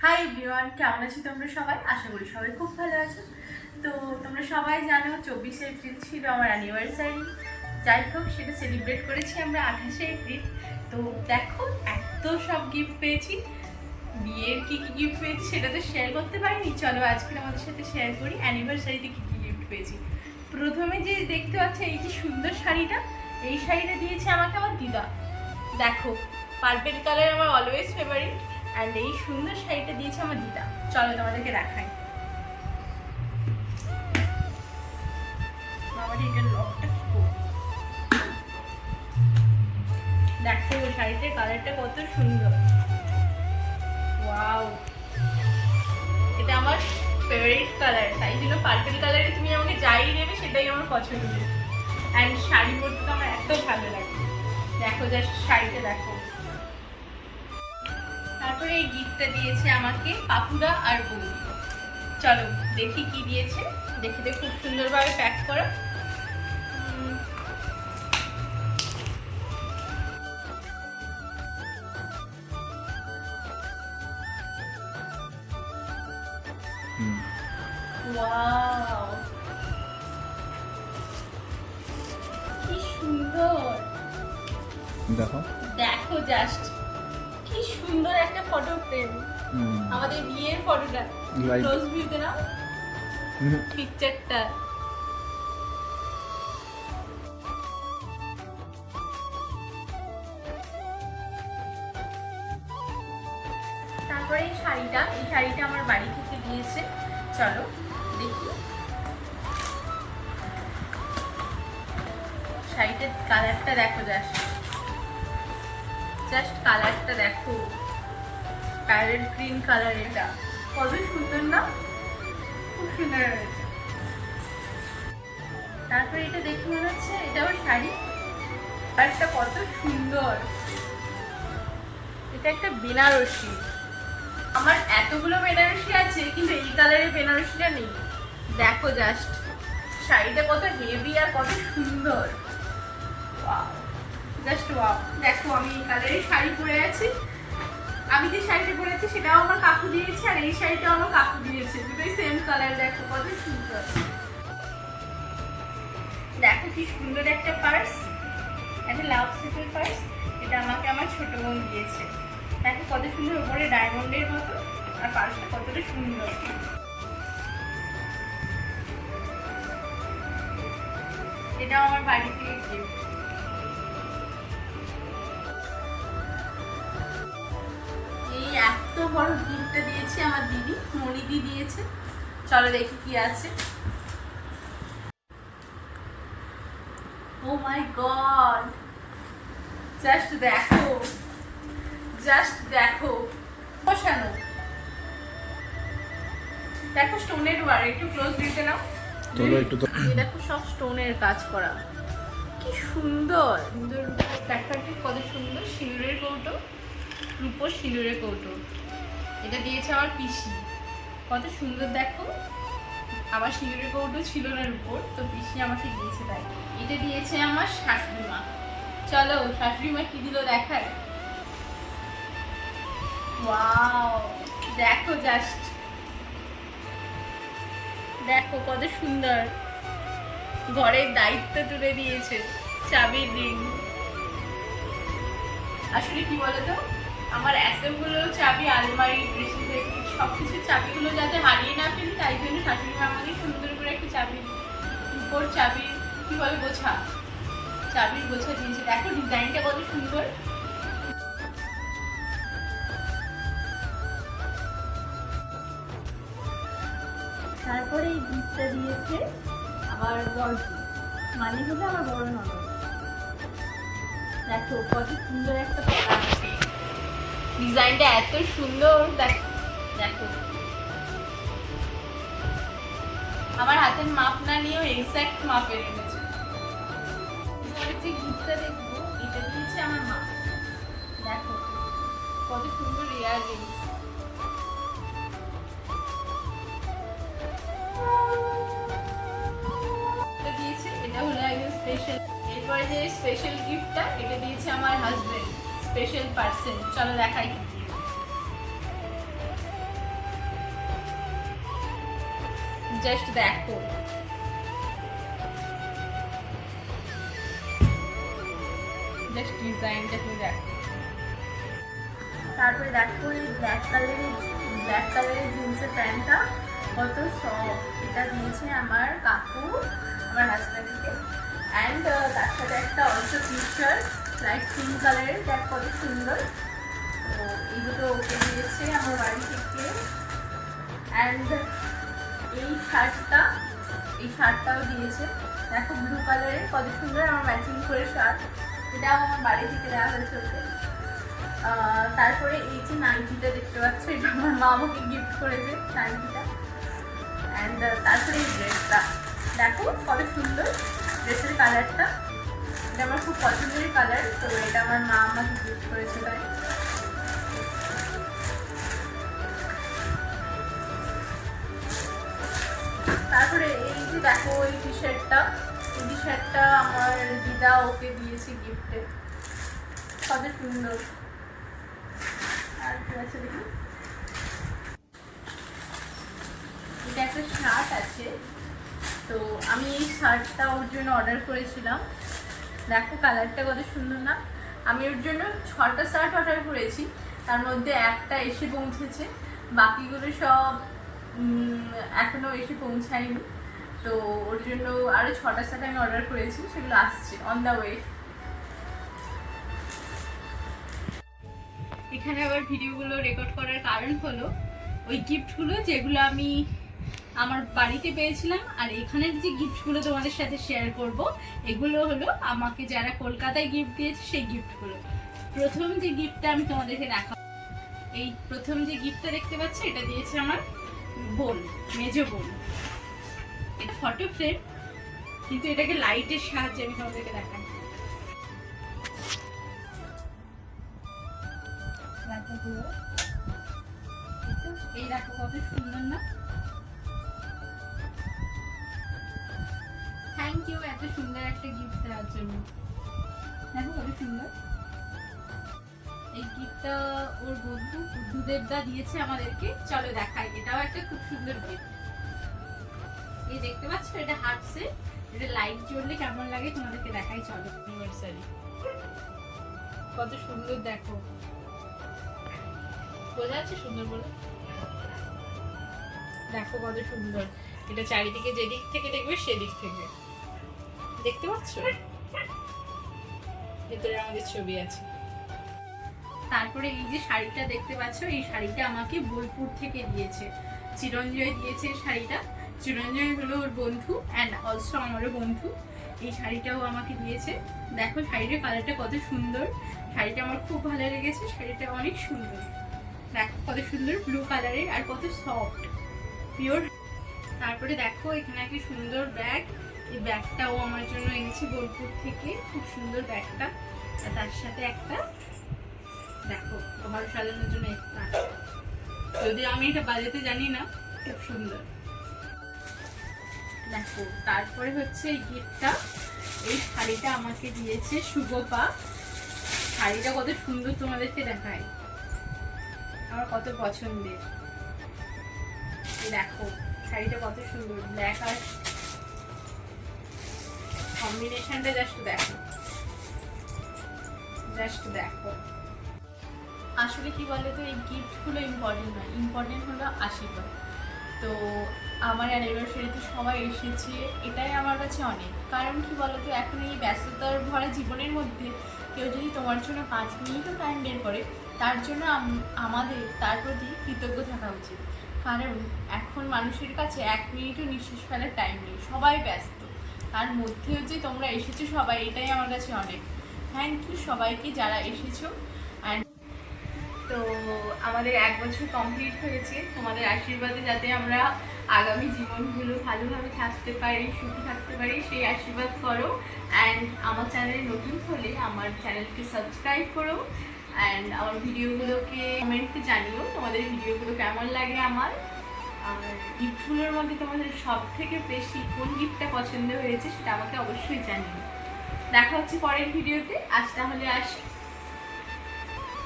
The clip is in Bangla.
হাই এভরিওয়ান, কেমন আছো তোমরা সবাই? আশা করি সবাই খুব ভালো আছো। তো তোমরা সবাই জানো 24শে এপ্রিল ছিল আমার অ্যানিভার্সারি। যাই হোক, সেটা সেলিব্রেট করেছি আমরা 28শে এপ্রিল। তো দেখো, এত সব গিফট পেয়েছি। বিয়ের কী কী গিফট পেয়েছি সেটা তো শেয়ার করতে পারিনি। চলো আজকে আমাদের সাথে শেয়ার করি অ্যানিভার্সারিতে কী কী গিফট পেয়েছি। প্রথমে যে দেখতে পাচ্ছ এই যে সুন্দর শাড়িটা, এই শাড়িটা দিয়েছে আমাকে আমার দিদা। দেখো, পার্পেল কালার আমার অলওয়েজ ফেভারিট। অ্যান্ড এই সুন্দর শাড়িটা দিয়েছে আমার দিদা। চলো তোমাদেরকে দেখাই। আমার এটার লকটা কি করবো? দেখো শাড়িটার কালারটা কত সুন্দর। ওয়াও, এটা আমার ফেভারিট কালার, তাই জন্য পার্পেল কালারে তুমি আমাকে যাই দেবে সেটাই আমার পছন্দ। অ্যান্ড শাড়ি পরতে তো আমার এত ভালো লাগে। দেখো জাস্ট শাড়িটা দেখো। তারপরে এই গিফটটা দিয়েছে আমাকে পাপুদা আর বৌদি। চলো দেখি কি দিয়েছে। দেখতে খুব সুন্দরভাবে প্যাক করা। ওয়াও, কি সুন্দর। দেখো দেখো জাস্ট কি সুন্দর একটা ফটো ফ্রেম। আমাদের বিয়ের ফটোটা ক্লোজ ভিউতে নাও পিকচারটা। তারপরে এই শাড়িটা আমার বাড়ি থেকে দিয়েছে। চলো দেখি শাড়িটার কালারটা দেখো। জাস্ট কালারটা দেখো, প্যারেট গ্রিন কালার। এটা কত সুন্দর না? খুব সুন্দর হয়েছে। তারপরে এটা দেখে মনে হচ্ছে এটাও শাড়ি, আর এটা কত সুন্দর। এটা একটা বেনারসি। আমার এতগুলো বেনারসি আছে কিন্তু এই কালারের বেনারসিটা নেই। দেখো জাস্ট শাড়িটা কত হেভি আর কত সুন্দর। Wow, just wow. দেখো আমি এই কালারের শাড়ি পরে আছি। আমি যে শাড়িটা পরেছি সেটাও আমার কাকু দিয়েছে, আর এই শাড়িটাও আমার কাকু দিয়েছে। দুটোই সেম কালার। দেখো কত সুন্দর। দেখো কি সুন্দর একটা পার্স, একটা লাভ সিটের পার্স। এটা আমাকে আমার ছোট বোন দিয়েছে। দেখো কত সুন্দর, উপরে ডায়মন্ডের মতো, আর পার্সটা কতটা সুন্দর। এটাও আমার বাড়ি থেকে গিফট। এই এত বড় গিফটটা দিয়েছে আমার দিদি, মনিদি দিয়েছে। চলো দেখি কি আছে। ও মাই গড, জাস্ট দেখো, জাস্ট দেখো বসানো। দেখো স্টোনের ওয়ার, একটু ক্লোজ দিতে নাও। চলো একটু তো দেখো সব স্টোনের কাজ করা, কি সুন্দর। প্যাকেটটি কত সুন্দর। সিঁদুরের কৌটো, রূপোর সিঁদুরের কৌটো। এটা দিয়েছে আমার পিসি। কত সুন্দর দেখো। আমার সিঁদুরের কৌটো ছিল না রূপোর, তো পিসি আমাকে দিয়েছে তাই। এটা দিয়েছে আমার শাশুড়ি মা। চলো শাশুড়ি মা কি দিল দেখায়। ওয়াও, দেখো জাস্ট দেখো কত সুন্দর। ঘরের দায়িত্ব তুলে দিয়েছে, চাবির রিং। আসলে কি বলতো, আমার এতগুলো চাবি, আলমারি, ড্রেসিং টেবিল, সবকিছুর চাবিগুলো যাতে হারিয়ে না ফেলি, তাই জন্য শাশুড়ি মা আমাকে সুন্দর করে একটা চাবির উপর চাবির কি বলে গোছা, চাবির গোছা দিয়েছে। দেখো ডিজাইনটা কত সুন্দর। তারপরে এই গিফটটা দিয়েছে আমার বড়দি, মানে হলো আমার বড় ননদ। দেখো কত সুন্দর একটা পড়া আছে, ডিজাইনটা এত সুন্দর। দেখো আমার হাতের মাপ না নিয়েও এক্সাক্ট মাপের এনেছে। যে গিফটটা দেখবো এটা দিয়েছে আমার মা। দেখো কত সুন্দর ইয়াররিংস। দিয়েছে এটা হলো একদম স্পেশাল। এরপরে যে স্পেশাল গিফটটা এটা দিয়েছে আমার হাজবেন্ড, স্পেশাল পার্সন। চলো দেখাই। জাস্ট দেখো, জাস্ট ডিজাইনটা তুমি দেখো। তারপরে দেখো এই ব্ল্যাক কালারের জিন্সের প্যান্টটা কত সফট, এটা দিয়েছে আমার কাকু আমার হাজব্যান্ডকে। অ্যান্ড তার সাথে একটা also T shirt light pink কালারের, দেখ কত সুন্দর। তো এই দুটো ওকে দিয়েছে আমার বাড়ি থেকে। অ্যান্ড এই শার্টটাও দিয়েছে, দেখো ব্লু কালারের কত সুন্দর, আমার ম্যাচিং করে শার্ট, এটাও আমার বাড়ি থেকে দেওয়া হয়েছে ওকে। তারপরে এই যে নাইটিটা দেখতে পাচ্ছ, এটা আমার মা আমাকে গিফট করেছে নাইটিটা। অ্যান্ড তারপরে এই ড্রেসটা দেখো কত সুন্দর, ড্রেসের কালারটা এটা আমার খুব পছন্দের কালার, তো এটা আমার মা আমাকে গিফট করেছে তাই। তারপরে এই যে দেখো এই টি শার্টটা আমার দিদা ওকে দিয়েছে গিফটে, কত সুন্দর। আর কি আছে দেখি, এটা একটা শার্ট আছে, তো আমি এই শার্টটা ওর জন্য অর্ডার করেছিলাম, দেখো কালারটা কত সুন্দর না। আমি ওর জন্য 6টা শার্ট অর্ডার করেছি, তার মধ্যে একটা এসে পৌঁছেছে, বাকিগুলো সব এখনও এসে পৌঁছায়নি। তো ওর জন্য আরও 6টা শার্ট আমি অর্ডার করেছি, সেগুলো আসছে অন দ্য ওয়ে। এখানে আবার ভিডিওগুলো রেকর্ড করার কারণ হলো ওই গিফটগুলো যেগুলো আমি আমার বাড়িতে পেয়েছিলাম, আর এখানের যে গিফটগুলো তোমাদের সাথে শেয়ার করব এগুলো হলো আমাকে যারা কলকাতায় গিফট দিয়েছে সেই গিফটগুলো। প্রথম যে গিফটটা আমি তোমাদেরকে দেখাবো, এই প্রথম যে গিফটটা দেখতে পাচ্ছ এটা দিয়েছে আমার বোন, মেজ বোন। এটা ফটো ফ্রেম, কিন্তু এটাকে লাইটের সাহায্যে আমি তোমাদেরকে দেখাই। এই দেখো কত সুন্দর না, থ্যাংক ইউ এত সুন্দর একটা গিফট দেওয়ার জন্য। দেখো কত সুন্দর, এই গিফটটা ওর বন্ধু বুদ্ধদেবদা দিয়েছে আমাদেরকে, চলো দেখাই। এটাও একটা খুব সুন্দর গিফট, এই দেখতে পাচ্ছ এটা হাঁটছে, এটা লাইট জ্বললে কেমন লাগে তোমাদেরকে দেখাই, চলো। অ্যানিভার্সারি কত সুন্দর দেখো, বোঝা যাচ্ছে সুন্দর বলে, দেখো কত সুন্দর। এটা চারিদিকে যেদিক থেকে দেখবে সেদিক থেকে দেখতে পাচ্ছ, ভেতরে আমাদের ছবি আছে। তারপরে এই যে শাড়িটা দেখতে পাচ্ছ, এই শাড়িটা আমাকে বোলপুর থেকে দিয়েছে, চিরঞ্জয় দিয়েছে শাড়িটা। চিরঞ্জয় হলো ওর বন্ধু অ্যান্ড অলসো আমারও বন্ধু। এই শাড়িটাও আমাকে দিয়েছে, দেখো শাড়িটার কালারটা কত সুন্দর, শাড়িটা আমার খুব ভালো লেগেছে, শাড়িটা অনেক সুন্দর, দেখো কত সুন্দর ব্লু কালারের আর কত সফট পিওর। তারপরে দেখো এখানে একটা সুন্দর ব্যাগ, এই ব্যাগটাও আমার জন্য এনেছি বোলপুর থেকে, খুব সুন্দর ব্যাগটা। আর তার সাথে একটা দেখো ঘর সাজানোর জন্য একটা, যদি আমি এটা বাজাতে জানি না, খুব সুন্দর দেখো। তারপরে হচ্ছে এই গিফটটা, এই শাড়িটা আমাকে দিয়েছে শুভপা, শাড়িটা কত সুন্দর তোমাদেরকে দেখায়, আমার কত পছন্দের। দেখো শাড়িটা কত সুন্দর, ব্ল্যাক আর কম্বিনেশনটা জাস্ট দেখো, জাস্ট দেখো। আসলে কি বলতো, এই গিফটগুলো ইম্পর্টেন্ট নয়, ইম্পর্টেন্ট হলো আশীর্বাদ। তো আমার অ্যানিভার্সারিতে সবাই এসেছে, এটাই আমার কাছে অনেক। কারণ কি বলতো, এখন এই ব্যস্ততার ভরা জীবনের মধ্যে কেউ যদি তোমার জন্য 5 মিনিটও টাইম বের করে, তার জন্য আমাদের তার প্রতি কৃতজ্ঞ থাকা উচিত। কারণ এখন মানুষের কাছে 1 মিনিটও নিঃশ্বাস ফেলার টাইম নেই, সবাই ব্যস্ত, তার মধ্যেও যে তোমরা এসেছো সবাই, এটাই আমার কাছে অনেক। থ্যাংক ইউ সবাইকে যারা এসেছো। অ্যান্ড তো আমাদের 1 বছর কমপ্লিট হয়েছে, তোমাদের আশীর্বাদে যাতে আমরা আগামী জীবনগুলো ভালোভাবে থাকতে পারি, সুখী থাকতে পারি, সেই আশীর্বাদ করো। অ্যান্ড আমার চ্যানেলে নতুন হলে আমার চ্যানেলকে সাবস্ক্রাইব করো, অ্যান্ড আমার ভিডিওগুলোকে কমেন্টে জানিও তোমাদের ভিডিওগুলো কেমন লাগে আমার। আর গিফটগুলোর মধ্যে তোমাদের সব থেকে বেশি কোন গিফটটা পছন্দ হয়েছে সেটা আমাকে অবশ্যই জানিও। দেখা হচ্ছে পরের ভিডিওতে, আজ তাহলে আসি।